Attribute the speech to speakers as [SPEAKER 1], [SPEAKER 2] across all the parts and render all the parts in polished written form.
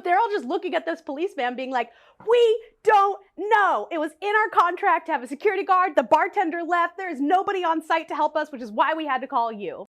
[SPEAKER 1] they're all just looking at this policeman being like, we don't know. It was in our contract to have a security guard. The bartender left. There's nobody on site to help us, which is why we had to call you.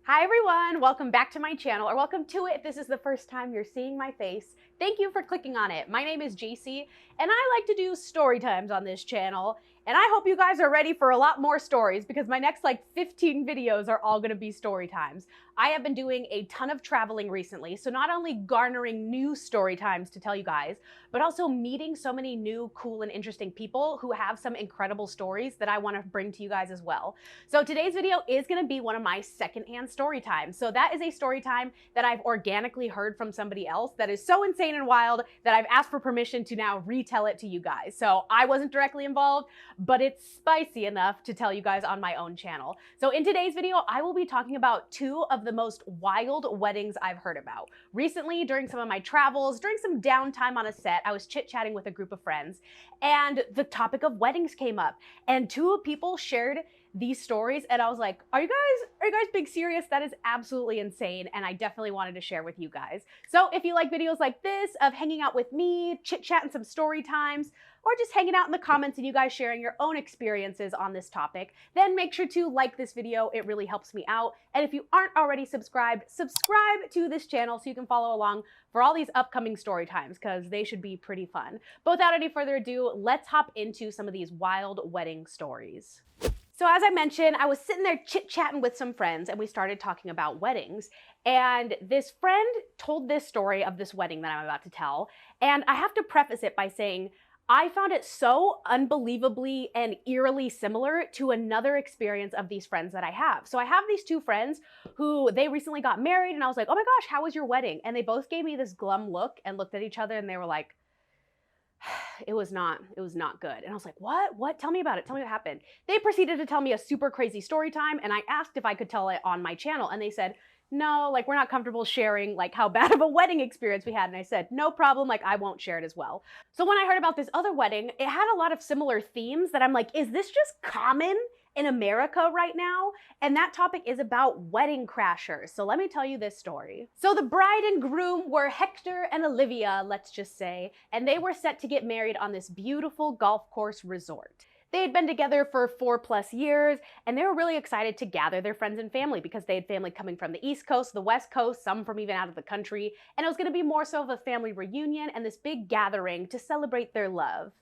[SPEAKER 1] Hi everyone, welcome back to my channel, or welcome to it if this is the first time you're seeing my face. Thank you for clicking on it. My name is Jacy, and I like to do story times on this channel, and I hope you guys are ready for a lot more stories because my next 15 videos are all gonna be story times. I have been doing a ton of traveling recently, so not only garnering new story times to tell you guys, but also meeting so many new, cool, and interesting people who have some incredible stories that I want to bring to you guys as well. So today's video is going to be one of my secondhand story times. So that is a story time that I've organically heard from somebody else that is so insane and wild that I've asked for permission to now retell it to you guys. So I wasn't directly involved, but it's spicy enough to tell you guys on my own channel. So in today's video, I will be talking about two of the most wild weddings I've heard about. Recently, during some of my travels, during some downtime on a set, I was chit-chatting with a group of friends, and the topic of weddings came up, and two people shared these stories, and I was like, are you guys being serious? That is absolutely insane, and I definitely wanted to share with you guys. So if you like videos like this, of hanging out with me, chit-chatting some story times, or just hanging out in the comments and you guys sharing your own experiences on this topic, then make sure to like this video. It really helps me out. And if you aren't already subscribed, subscribe to this channel so you can follow along for all these upcoming story times, because they should be pretty fun. But without any further ado, let's hop into some of these wild wedding stories. So as I mentioned, I was sitting there chit-chatting with some friends and we started talking about weddings. And this friend told this story of this wedding that I'm about to tell. And I have to preface it by saying, I found it so unbelievably and eerily similar to another experience of these friends that I have. So I have these two friends who they recently got married, and I was like, oh my gosh, how was your wedding? And they both gave me this glum look and looked at each other and they were like, it was not good. And I was like, what? Tell me about it. Tell me what happened. They proceeded to tell me a super crazy story time, and I asked if I could tell it on my channel, and they said, no, we're not comfortable sharing how bad of a wedding experience we had. And I said, no problem, I won't share it as well. So when I heard about this other wedding, it had a lot of similar themes that I'm like, is this just common in America right now? And that topic is about wedding crashers. So let me tell you this story. So the bride and groom were Hector and Olivia, let's just say, and they were set to get married on this beautiful golf course resort. They had been together for 4+ years, and they were really excited to gather their friends and family because they had family coming from the East Coast, the West Coast, some from even out of the country, and it was going to be more so of a family reunion and this big gathering to celebrate their love.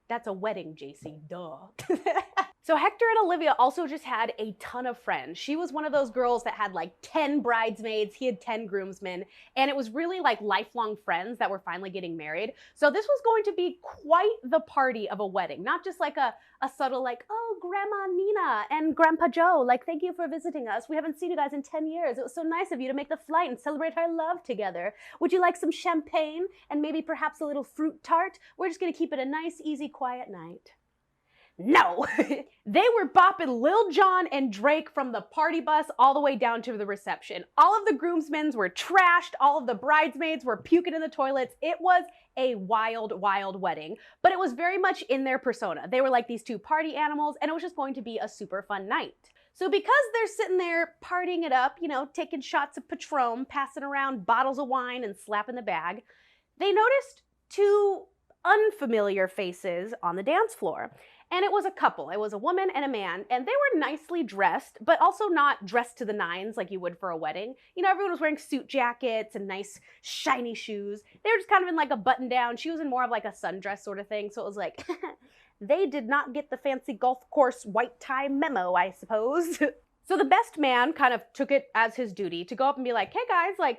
[SPEAKER 1] That's a wedding, Jacy, duh. So Hector and Olivia also just had a ton of friends. She was one of those girls that had 10 bridesmaids, he had 10 groomsmen, and it was really lifelong friends that were finally getting married. So this was going to be quite the party of a wedding, not just a subtle oh, Grandma Nina and Grandpa Joe, thank you for visiting us. We haven't seen you guys in 10 years. It was so nice of you to make the flight and celebrate our love together. Would you like some champagne and maybe perhaps a little fruit tart? We're just gonna keep it a nice, easy, quiet night. No, they were bopping Lil Jon and Drake from the party bus all the way down to the reception. All of the groomsmen were trashed. All of the bridesmaids were puking in the toilets. It was a wild, wild wedding, but it was very much in their persona. They were like these two party animals, and it was just going to be a super fun night. So because they're sitting there partying it up, taking shots of Patron, passing around bottles of wine and slapping the bag, they noticed two unfamiliar faces on the dance floor. And it was a couple. It was a woman and a man, and they were nicely dressed, but also not dressed to the nines like you would for a wedding. Everyone was wearing suit jackets and nice shiny shoes. They were just kind of in a button down. She was in more of a sundress sort of thing. So it was like, they did not get the fancy golf course white tie memo, I suppose. So the best man kind of took it as his duty to go up and be like, hey guys,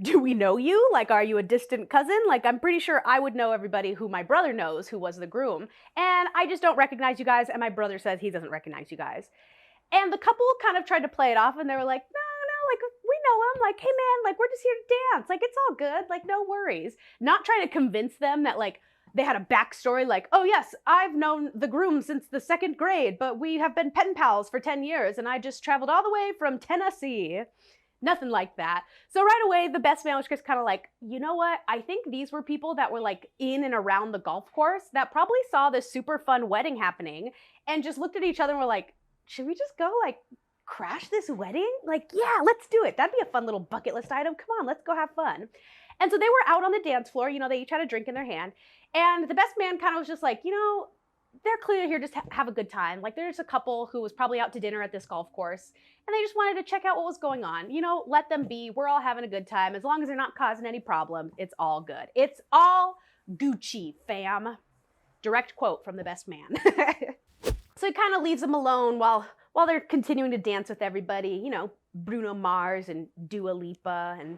[SPEAKER 1] do we know you? Are you a distant cousin? I'm pretty sure I would know everybody who my brother knows who was the groom. And I just don't recognize you guys, and my brother says he doesn't recognize you guys. And the couple kind of tried to play it off, and they were like, no, we know him. Hey man, we're just here to dance. It's all good. No worries. Not trying to convince them that they had a backstory oh yes, I've known the groom since the 2nd grade, but we have been pen pals for 10 years, and I just traveled all the way from Tennessee. Nothing like that. So right away, the best man was just kind of like, you know what? I think these were people that were like in and around the golf course that probably saw this super fun wedding happening and just looked at each other and were like, should we just go like crash this wedding? Like, yeah, let's do it. That'd be a fun little bucket list item. Come on, let's go have fun. And so they were out on the dance floor. You know, they each had a drink in their hand. And the best man kind of was just like, you know, they're clearly here just have a good time. Like there's a couple who was probably out to dinner at this golf course and they just wanted to check out what was going on. You know, let them be. We're all having a good time. As long as they're not causing any problems, it's all good. It's all Gucci, fam. Direct quote from the best man. So he kind of leaves them alone while they're continuing to dance with everybody. You know, Bruno Mars and Dua Lipa and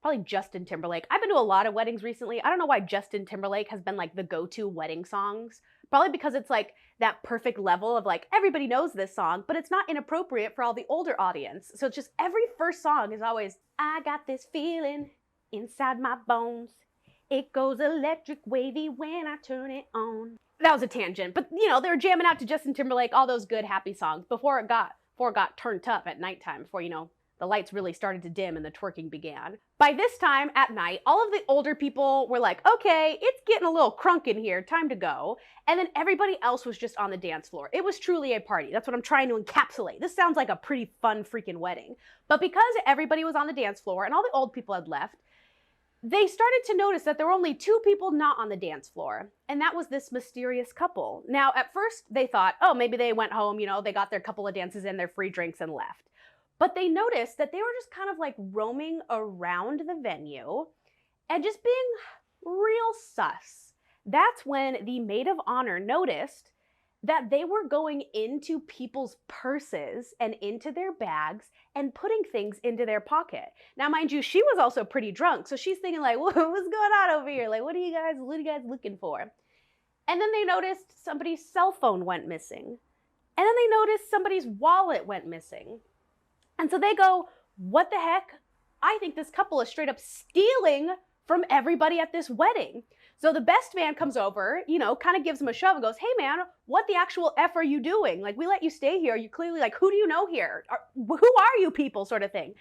[SPEAKER 1] probably Justin Timberlake. I've been to a lot of weddings recently. I don't know why Justin Timberlake has been like the go-to wedding songs. Probably because it's like that perfect level of like, everybody knows this song, but it's not inappropriate for all the older audience. So it's just every first song is always, I got this feeling inside my bones. It goes electric wavy when I turn it on. That was a tangent, but you know, they were jamming out to Justin Timberlake, all those good happy songs before it got turned up at nighttime, before, you know, the lights really started to dim and the twerking began. By this time at night, all of the older people were like, okay, it's getting a little crunk in here, time to go. And then everybody else was just on the dance floor. It was truly a party. That's what I'm trying to encapsulate. This sounds like a pretty fun freaking wedding. But because everybody was on the dance floor and all the old people had left, they started to notice that there were only two people not on the dance floor, and that was this mysterious couple. Now, at first they thought, oh, maybe they went home, you know, they got their couple of dances in, their free drinks and left. But they noticed that they were just kind of like roaming around the venue and just being real sus. That's when the maid of honor noticed that they were going into people's purses and into their bags and putting things into their pocket. Now, mind you, she was also pretty drunk, so she's thinking like, what's going on over here? Like, what are you guys looking for? And then they noticed somebody's cell phone went missing. And then they noticed somebody's wallet went missing. And so they go, what the heck? I think this couple is straight up stealing from everybody at this wedding. So the best man comes over, you know, kind of gives him a shove and goes, hey man, what the actual F are you doing? Like, we let you stay here. You clearly, like, who do you know here? Who are you people, sort of thing.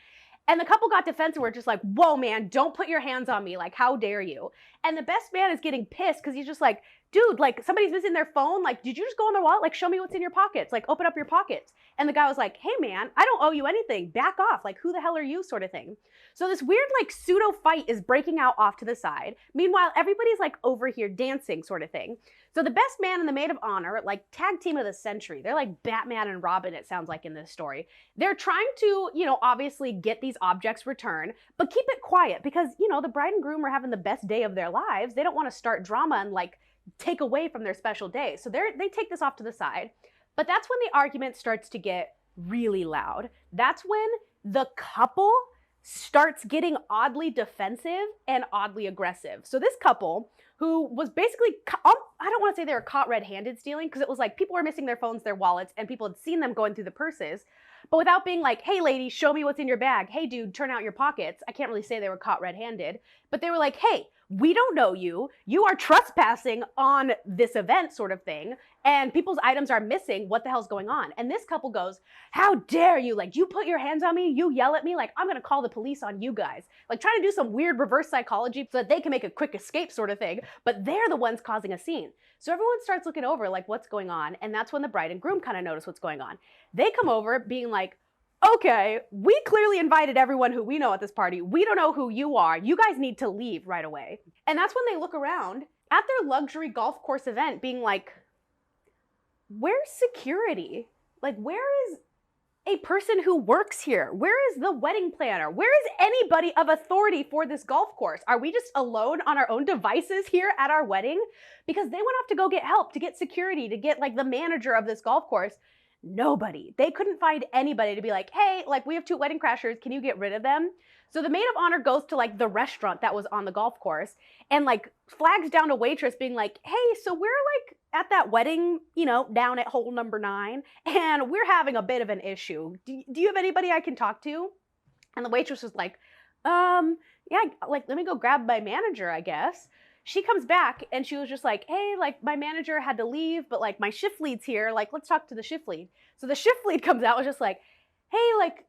[SPEAKER 1] And the couple got defensive. We're just like, whoa, man, don't put your hands on me. Like, how dare you? And the best man is getting pissed because he's just like, dude, like, somebody's missing their phone. Like, did you just go on their wallet? Like, show me what's in your pockets. Like, open up your pockets. And the guy was like, hey, man, I don't owe you anything. Back off. Like, who the hell are you, sort of thing. So this weird, like, pseudo fight is breaking out off to the side. Meanwhile, everybody's, like, over here dancing, sort of thing. So the best man and the maid of honor, like, tag team of the century. They're like Batman and Robin, it sounds like, in this story. They're trying to, you know, obviously get these objects returned, but keep it quiet because, you know, the bride and groom are having the best day of their lives. They don't want to start drama and, like, take away from their special day. So they take this off to the side. But that's when the argument starts to get really loud. That's when the couple starts getting oddly defensive and oddly aggressive. So this couple, who was basically, I don't want to say they were caught red-handed stealing, because it was like people were missing their phones, their wallets, and people had seen them going through the purses. But without being like, hey lady, show me what's in your bag. Hey dude, turn out your pockets. I can't really say they were caught red-handed, but they were like, hey, we don't know you. You are trespassing on this event, sort of thing. And people's items are missing. What the hell's going on? And this couple goes, how dare you? Like, you put your hands on me, you yell at me, like, I'm gonna call the police on you guys. Like, trying to do some weird reverse psychology so that they can make a quick escape, sort of thing. But they're the ones causing a scene. So everyone starts looking over, like, what's going on? And that's when the bride and groom kind of notice what's going on. They come over being like, okay, we clearly invited everyone who we know at this party. We don't know who you are. You guys need to leave right away. And that's when they look around at their luxury golf course event being like, where's security? Like, where is a person who works here? Where is the wedding planner? Where is anybody of authority for this golf course? Are we just alone on our own devices here at our wedding? Because they went off to go get help, to get security, to get like the manager of this golf course. Nobody. They couldn't find anybody to be like, hey, like, we have 2 wedding crashers. Can you get rid of them? So the maid of honor goes to like the restaurant that was on the golf course and like flags down a waitress being like, hey, so we're like at that wedding, you know, down at hole number 9 and we're having a bit of an issue. Do you have anybody I can talk to? And the waitress was like, yeah, like, let me go grab my manager, I guess. She comes back and she was just like, hey, like, my manager had to leave, but like my shift lead's here. Like, let's talk to the shift lead. So the shift lead comes out and was just like, hey, like,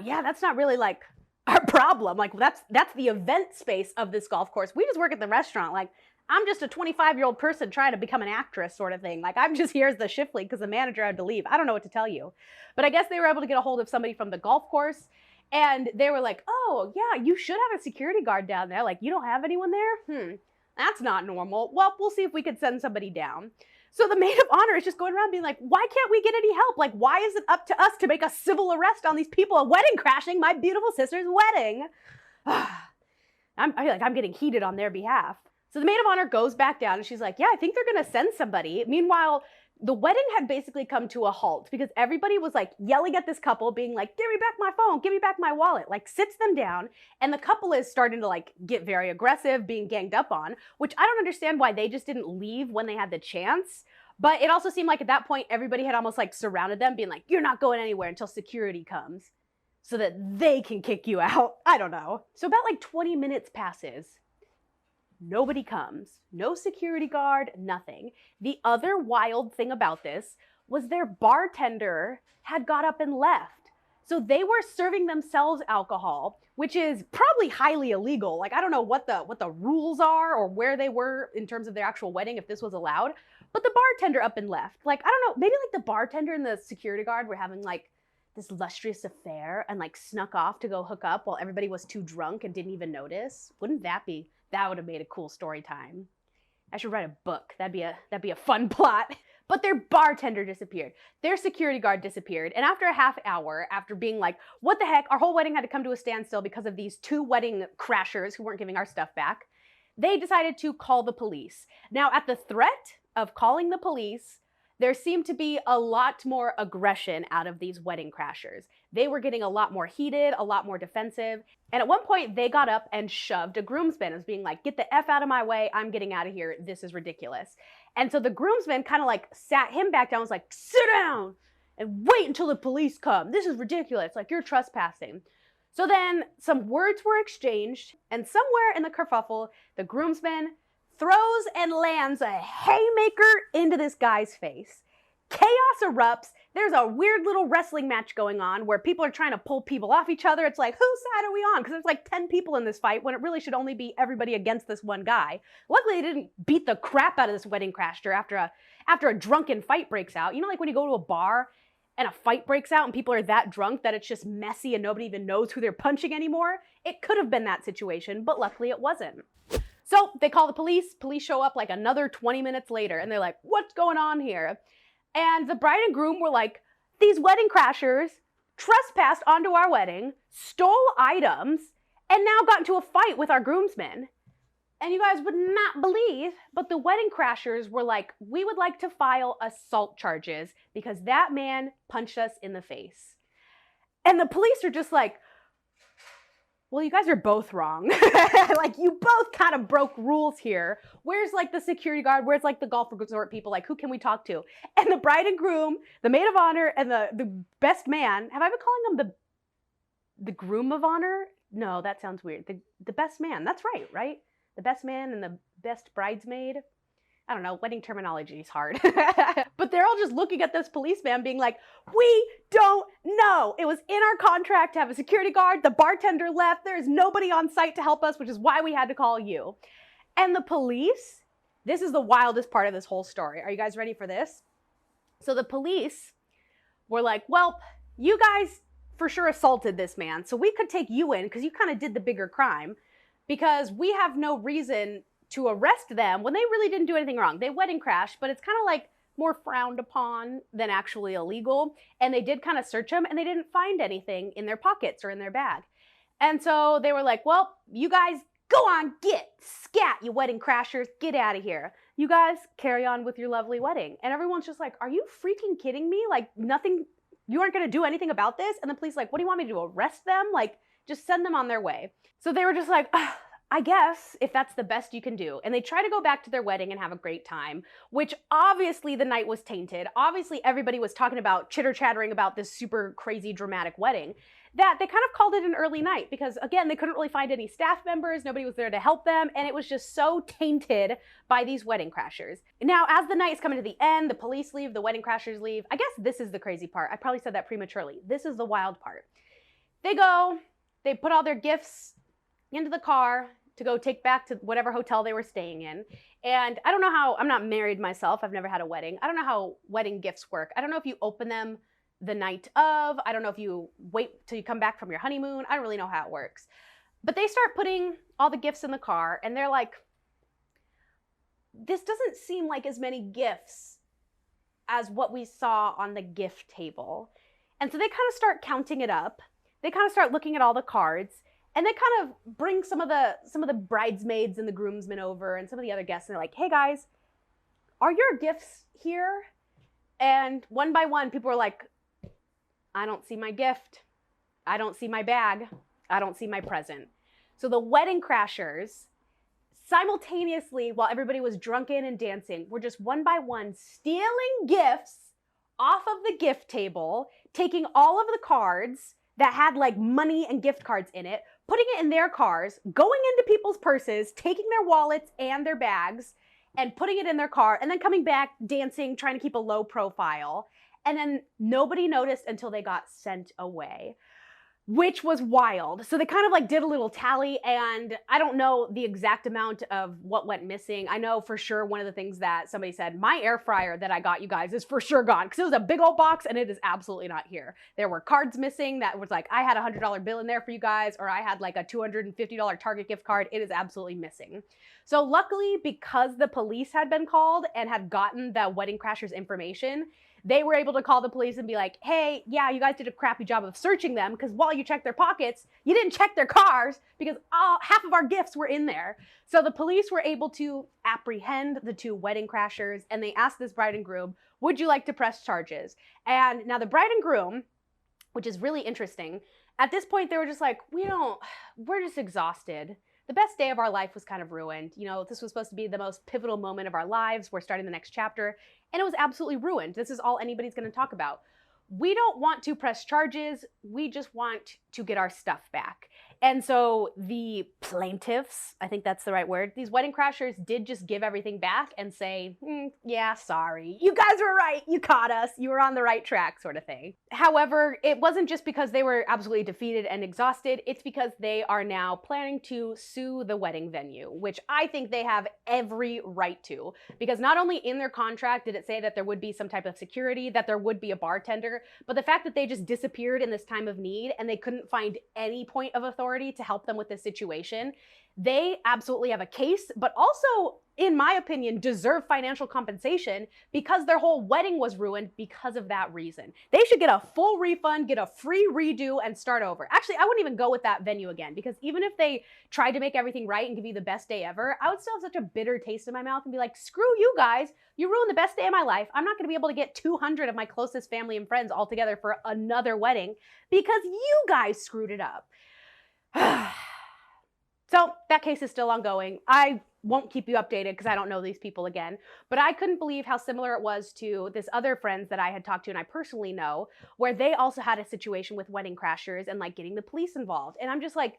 [SPEAKER 1] yeah, that's not really like our problem. Like that's the event space of this golf course. We just work at the restaurant. Like I'm just a 25-year-old person trying to become an actress sort of thing. Like I'm just here as the shift lead because the manager had to leave. I don't know what to tell you. But I guess they were able to get a hold of somebody from the golf course and they were like, oh yeah, you should have a security guard down there. Like you don't have anyone there? That's not normal. Well, we'll see if we could send somebody down. So the maid of honor is just going around being like, why can't we get any help? Like, why is it up to us to make a civil arrest on these people? A wedding crashing my beautiful sister's wedding. I feel like I'm getting heated on their behalf. So the maid of honor goes back down and she's like, yeah, I think they're going to send somebody. Meanwhile, the wedding had basically come to a halt because everybody was like yelling at this couple being like, give me back my phone, give me back my wallet, like sits them down. And the couple is starting to like get very aggressive, being ganged up on, which I don't understand why they just didn't leave when they had the chance. But it also seemed like at that point, everybody had almost like surrounded them being like, you're not going anywhere until security comes so that they can kick you out. I don't know. So about like 20 minutes passes. Nobody comes, no security guard, nothing. The other wild thing about this was their bartender had got up and left. So they were serving themselves alcohol, which is probably highly illegal. Like, I don't know what the rules are or where they were in terms of their actual wedding, if this was allowed, but the bartender up and left. Like, I don't know, maybe like the bartender and the security guard were having like this lustrous affair and like snuck off to go hook up while everybody was too drunk and didn't even notice. Wouldn't that be? That would have made a cool story time. I should write a book. That'd be a fun plot. But their bartender disappeared. Their security guard disappeared. And after a half hour, after being like, what the heck, our whole wedding had to come to a standstill because of these two wedding crashers who weren't giving our stuff back, they decided to call the police. Now, at the threat of calling the police, there seemed to be a lot more aggression out of these wedding crashers. They were getting a lot more heated, a lot more defensive. And at one point, they got up and shoved a groomsman as being like, get the F out of my way. I'm getting out of here. This is ridiculous. And so the groomsman kind of like sat him back down, was like, sit down and wait until the police come. This is ridiculous. Like, you're trespassing. So then some words were exchanged, and somewhere in the kerfuffle, the groomsman throws and lands a haymaker into this guy's face. Chaos erupts. There's a weird little wrestling match going on where people are trying to pull people off each other. It's like, whose side are we on? Because there's like 10 people in this fight when it really should only be everybody against this one guy. Luckily, they didn't beat the crap out of this wedding crasher after a drunken fight breaks out. You know, like when you go to a bar and a fight breaks out and people are that drunk that it's just messy and nobody even knows who they're punching anymore? It could have been that situation, but luckily it wasn't. So they call the police. Police show up like another 20 minutes later and they're like, what's going on here? And the bride and groom were like, these wedding crashers trespassed onto our wedding, stole items, and now got into a fight with our groomsmen. And you guys would not believe, but the wedding crashers were like, we would like to file assault charges because that man punched us in the face. And the police are just like, well, you guys are both wrong. Like, you both kind of broke rules here. Where's like the security guard? Where's like the golf resort people? Like, who can we talk to? And the bride and groom, the maid of honor, and the best man, have I been calling them the groom of honor? No, that sounds weird. The best man, that's right? The best man and the best bridesmaid. I don't know, wedding terminology is hard. But they're all just looking at this policeman being like, we don't know. It was in our contract to have a security guard. The bartender left. There's nobody on site to help us, which is why we had to call you. And the police, this is the wildest part of this whole story. Are you guys ready for this? So the police were like, well, you guys for sure assaulted this man, so we could take you in because you kind of did the bigger crime because we have no reason to arrest them when they really didn't do anything wrong. They wedding crashed, but it's kind of like more frowned upon than actually illegal. And they did kind of search them and they didn't find anything in their pockets or in their bag. And so they were like, well, you guys go on, scat, you wedding crashers, get out of here. You guys carry on with your lovely wedding. And everyone's just like, are you freaking kidding me? Like nothing, you aren't gonna do anything about this? And the police like, what do you want me to do, arrest them? Like just send them on their way. So they were just like, I guess if that's the best you can do. And they try to go back to their wedding and have a great time, which obviously the night was tainted. Obviously everybody was talking about chitter-chattering about this super crazy dramatic wedding. that they kind of called it an early night because, again, they couldn't really find any staff members. Nobody was there to help them. And it was just so tainted by these wedding crashers. Now, as the night is coming to the end, the police leave, the wedding crashers leave. I guess this is the crazy part. I probably said that prematurely. This is the wild part. They go, they put all their gifts into the car to go take back to whatever hotel they were staying in. And I don't know how, I'm not married myself. I've never had a wedding. I don't know how wedding gifts work. I don't know if you open them the night of. I don't know if you wait till you come back from your honeymoon. I don't really know how it works. But they start putting all the gifts in the car and they're like, this doesn't seem like as many gifts as what we saw on the gift table. And so they kind of start counting it up. They kind of start looking at all the cards and they kind of bring some of the bridesmaids and the groomsmen over and some of the other guests and they're like, hey guys, are your gifts here? And one by one, people were like, I don't see my gift. I don't see my bag. I don't see my present. So the wedding crashers, simultaneously, while everybody was drunken and dancing, were just one by one stealing gifts off of the gift table, taking all of the cards that had like money and gift cards in it, putting it in their cars, going into people's purses, taking their wallets and their bags, and putting it in their car, and then coming back, dancing, trying to keep a low profile. And then nobody noticed until they got sent away, which was wild. So they kind of like did a little tally, and I don't know the exact amount of what went missing. I know for sure one of the things that somebody said, my air fryer that I got you guys is for sure gone because it was a big old box and it is absolutely not here. There were cards missing that was like, I had a $100 bill in there for you guys, or I had like a $250 Target gift card. It is absolutely missing. So luckily, because the police had been called and had gotten the wedding crashers information, they were able to call the police and be like, hey, yeah, you guys did a crappy job of searching them because while you checked their pockets, you didn't check their cars because half of our gifts were in there. So the police were able to apprehend the two wedding crashers and they asked this bride and groom, would you like to press charges? And now the bride and groom, which is really interesting, at this point they were just like, we're just exhausted. The best day of our life was kind of ruined. You know, this was supposed to be the most pivotal moment of our lives. We're starting the next chapter, and it was absolutely ruined. This is all anybody's going to talk about. We don't want to press charges. We just want to get our stuff back. And so the plaintiffs, I think that's the right word, these wedding crashers did just give everything back and say, yeah, sorry. You guys were right. You caught us. You were on the right track, sort of thing. However, it wasn't just because they were absolutely defeated and exhausted. It's because they are now planning to sue the wedding venue, which I think they have every right to. Because not only in their contract did it say that there would be some type of security, that there would be a bartender, but the fact that they just disappeared in this time of need and they couldn't find any point of authority to help them with this situation, they absolutely have a case, but also, in my opinion, deserve financial compensation because their whole wedding was ruined because of that reason. They should get a full refund, get a free redo, and start over. Actually, I wouldn't even go with that venue again because even if they tried to make everything right and give you the best day ever, I would still have such a bitter taste in my mouth and be like, screw you guys. You ruined the best day of my life. I'm not going to be able to get 200 of my closest family and friends all together for another wedding because you guys screwed it up. So that case is still ongoing. I won't keep you updated because I don't know these people again, but I couldn't believe how similar it was to this other friends that I had talked to and I personally know, where they also had a situation with wedding crashers and like getting the police involved. And I'm just like,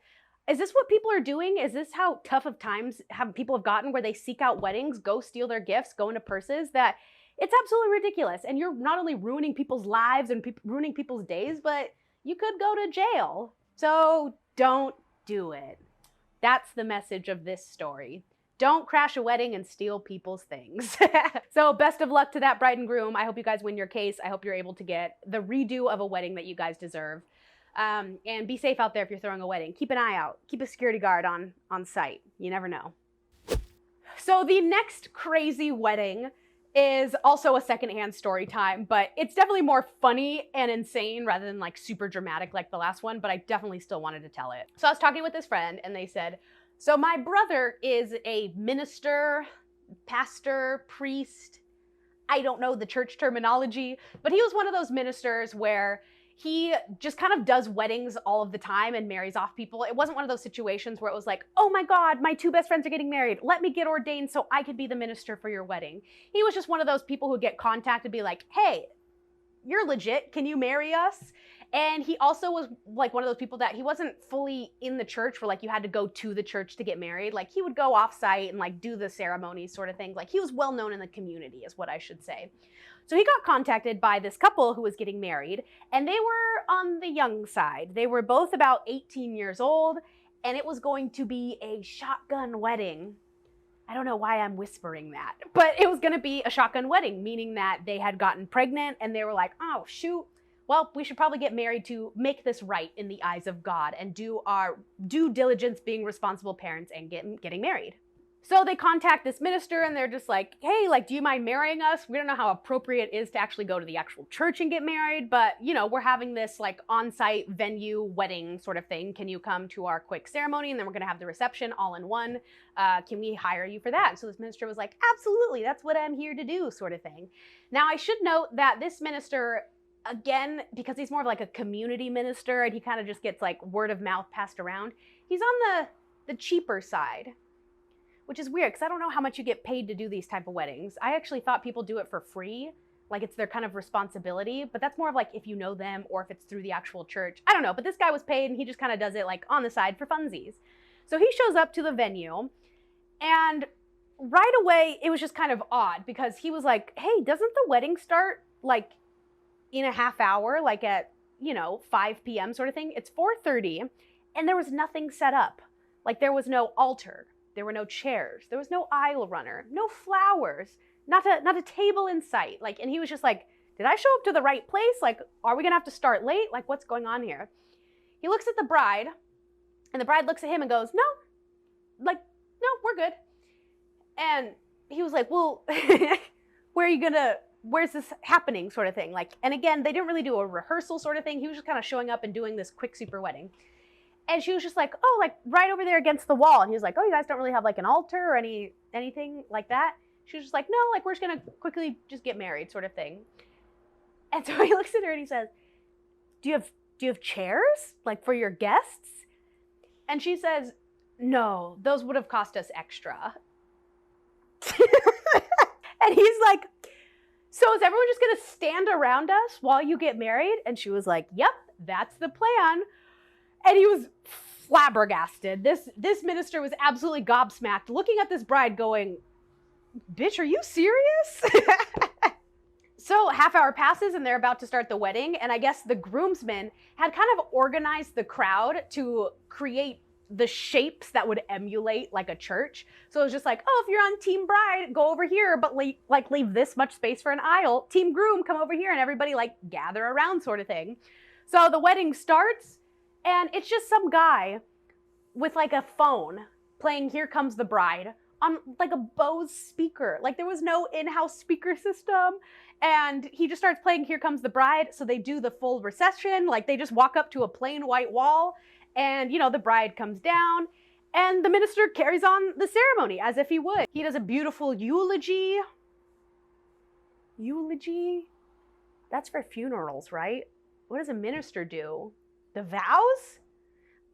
[SPEAKER 1] is this what people are doing? Is this how tough of times people have gotten, where they seek out weddings, go steal their gifts, go into purses? That it's absolutely ridiculous. And you're not only ruining people's lives and ruining people's days, but you could go to jail. So don't do it. That's the message of this story. Don't crash a wedding and steal people's things. So best of luck to that bride and groom. I hope you guys win your case. I hope you're able to get the redo of a wedding that you guys deserve. And be safe out there if you're throwing a wedding. Keep an eye out. Keep a security guard on site. You never know. So the next crazy wedding is also a secondhand story time, but it's definitely more funny and insane rather than like super dramatic like the last one, but I definitely still wanted to tell it. So I was talking with this friend and they said, so my brother is a minister, pastor, priest. I don't know the church terminology, but he was one of those ministers where he just kind of does weddings all of the time and marries off people. It wasn't one of those situations where it was like, oh my God, my two best friends are getting married. Let me get ordained so I could be the minister for your wedding. He was just one of those people who get contacted and be like, hey, you're legit. Can you marry us? And he also was like one of those people that he wasn't fully in the church where like you had to go to the church to get married. Like he would go off site and like do the ceremonies sort of thing. Like he was well known in the community is what I should say. So he got contacted by this couple who was getting married, and they were on the young side. They were both about 18 years old, and it was going to be a shotgun wedding. I don't know why I'm whispering that, but it was going to be a shotgun wedding, meaning that they had gotten pregnant and they were like, oh shoot, well, we should probably get married to make this right in the eyes of God and do our due diligence being responsible parents and getting married. So they contact this minister and they're just like, hey, like, do you mind marrying us? We don't know how appropriate it is to actually go to the actual church and get married, but you know, we're having this like on-site venue wedding sort of thing. Can you come to our quick ceremony? And then we're gonna have the reception all in one. Can we hire you for that? And so this minister was like, absolutely, that's what I'm here to do, sort of thing. Now I should note that this minister, again, because he's more of like a community minister and he kind of just gets like word of mouth passed around, he's on the cheaper side. Which is weird, because I don't know how much you get paid to do these type of weddings. I actually thought people do it for free, like it's their kind of responsibility, but that's more of like if you know them or if it's through the actual church. I don't know, but this guy was paid and he just kind of does it like on the side for funsies. So he shows up to the venue, and right away it was just kind of odd because he was like, hey, doesn't the wedding start like in a half hour, like at, you know, 5 p.m. sort of thing? It's 4:30 and there was nothing set up. Like there was no altar. There were no chairs. There was no aisle runner, no flowers, not a table in sight. Like, and he was just like, did I show up to the right place? Like, are we gonna have to start late? Like, what's going on here? He looks at the bride, and the bride looks at him and goes, no, like, no, we're good. And he was like, well, where's this happening sort of thing? Like, and again, they didn't really do a rehearsal sort of thing. He was just kind of showing up and doing this quick super wedding. And she was just like, oh, like right over there against the wall. And he was like, oh, you guys don't really have like an altar or anything like that? She was just like, no, like we're just gonna quickly just get married sort of thing. And so he looks at her and he says, do you have chairs like for your guests? And she says, no, those would have cost us extra. And he's like, so is everyone just gonna stand around us while you get married? And she was like, yep, that's the plan. And he was flabbergasted. This minister was absolutely gobsmacked, looking at this bride going, bitch, are you serious? So half hour passes and they're about to start the wedding. And I guess the groomsmen had kind of organized the crowd to create the shapes that would emulate like a church. So it was just like, oh, if you're on team bride, go over here, but leave this much space for an aisle. Team groom, come over here, and everybody like gather around sort of thing. So the wedding starts. And it's just some guy with like a phone playing Here Comes the Bride on like a Bose speaker. Like there was no in-house speaker system. And he just starts playing Here Comes the Bride. So they do the full reception. Like they just walk up to a plain white wall and, you know, the bride comes down and the minister carries on the ceremony as if he would. He does a beautiful eulogy. Eulogy? That's for funerals, right? What does a minister do? The vows?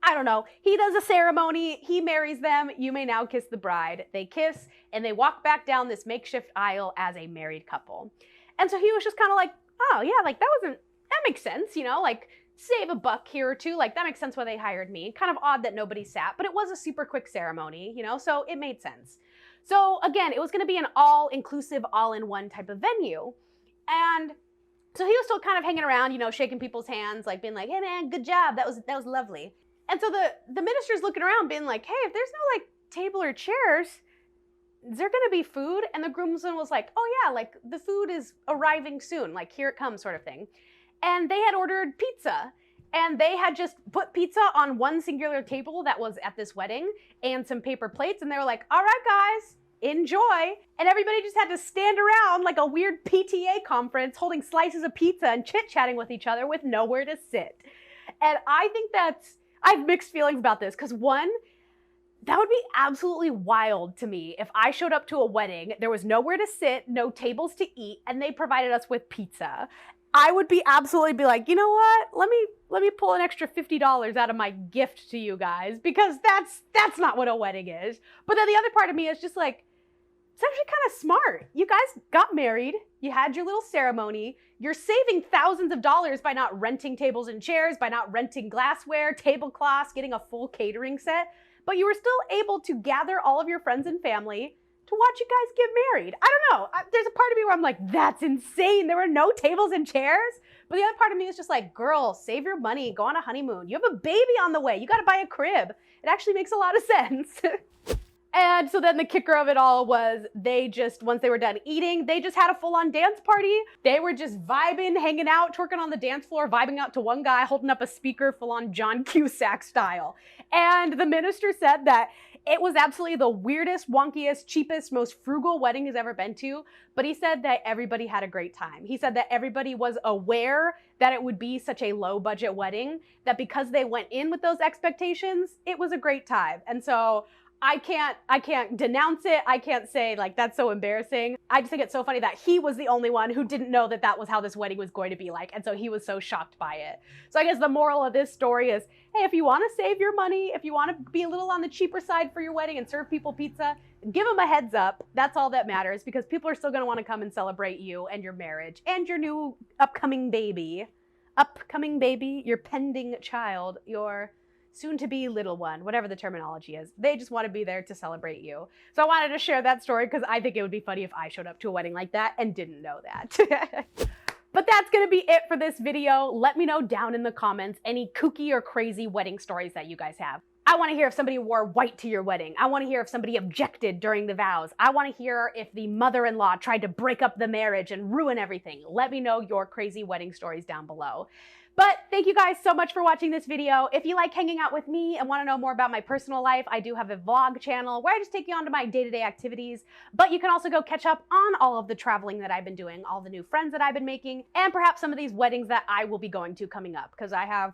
[SPEAKER 1] I don't know. He does a ceremony. He marries them. You may now kiss the bride. They kiss and they walk back down this makeshift aisle as a married couple. And so he was just kind of like, oh yeah, like that makes sense, you know, like save a buck here or two. Like that makes sense why they hired me. Kind of odd that nobody sat, but it was a super quick ceremony, you know, so it made sense. So again, it was going to be an all-inclusive, all-in-one type of venue. And so he was still kind of hanging around, you know, shaking people's hands, like being like, hey man, good job. That was lovely. And so the minister's looking around being like, hey, if there's no like table or chairs, is there gonna be food? And the groomsman was like, oh yeah, like the food is arriving soon. Like here it comes sort of thing. And they had ordered pizza and they had just put pizza on one singular table that was at this wedding and some paper plates. And they were like, all right, guys, enjoy. And everybody just had to stand around like a weird PTA conference holding slices of pizza and chit-chatting with each other with nowhere to sit. And I think I have mixed feelings about this because one, that would be absolutely wild to me if I showed up to a wedding, there was nowhere to sit, no tables to eat, and they provided us with pizza. I would be like, you know what? Let me pull an extra $50 out of my gift to you guys because that's not what a wedding is. But then the other part of me is just like, it's actually kind of smart. You guys got married. you had your little ceremony, you're saving thousands of dollars by not renting tables and chairs, by not renting glassware, tablecloths, getting a full catering set, but you were still able to gather all of your friends and family to watch you guys get married. I don't know. There's a part of me where I'm like, that's insane. There were no tables and chairs. But the other part of me is just like, girl, save your money, go on a honeymoon. You have a baby on the way. You got to buy a crib. It actually makes a lot of sense. And so then the kicker of it all was once they were done eating, they just had a full-on dance party. They were just vibing, hanging out, twerking on the dance floor, vibing out to one guy holding up a speaker full-on John Cusack style. And the minister said that it was absolutely the weirdest, wonkiest, cheapest, most frugal wedding he's ever been to. But he said that everybody had a great time. He said that everybody was aware that it would be such a low budget wedding, that because they went in with those expectations, it was a great time. And so I can't denounce it. I can't say like, that's so embarrassing. I just think it's so funny that he was the only one who didn't know that that was how this wedding was going to be like. And so he was so shocked by it. So I guess the moral of this story is, hey, if you want to save your money, if you want to be a little on the cheaper side for your wedding and serve people pizza, give them a heads up. That's all that matters, because people are still going to want to come and celebrate you and your marriage and your new upcoming baby, your pending child, your soon-to-be little one, whatever the terminology is. They just want to be there to celebrate you. So I wanted to share that story because I think it would be funny if I showed up to a wedding like that and didn't know that. But that's going to be it for this video. Let me know down in the comments any kooky or crazy wedding stories that you guys have. I want to hear if somebody wore white to your wedding. I want to hear if somebody objected during the vows. I want to hear if the mother-in-law tried to break up the marriage and ruin everything. Let me know your crazy wedding stories down below. But thank you guys so much for watching this video. If you like hanging out with me and want to know more about my personal life, I do have a vlog channel where I just take you on to my day-to-day activities. But you can also go catch up on all of the traveling that I've been doing, all the new friends that I've been making, and perhaps some of these weddings that I will be going to coming up, because I have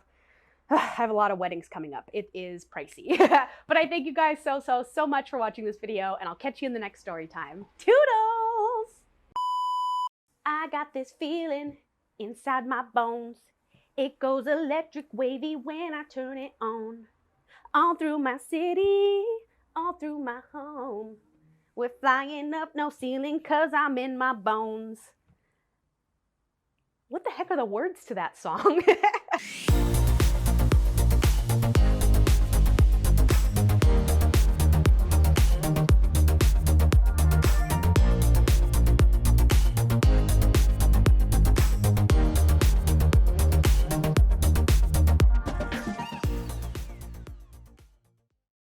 [SPEAKER 1] a lot of weddings coming up. It is pricey. But I thank you guys so much for watching this video, and I'll catch you in the next story time. Toodles! I got this feeling inside my bones. It goes electric wavy when I turn it on. All through my city, all through my home. We're flying up no ceiling 'cause I'm in my bones. What the heck are the words to that song?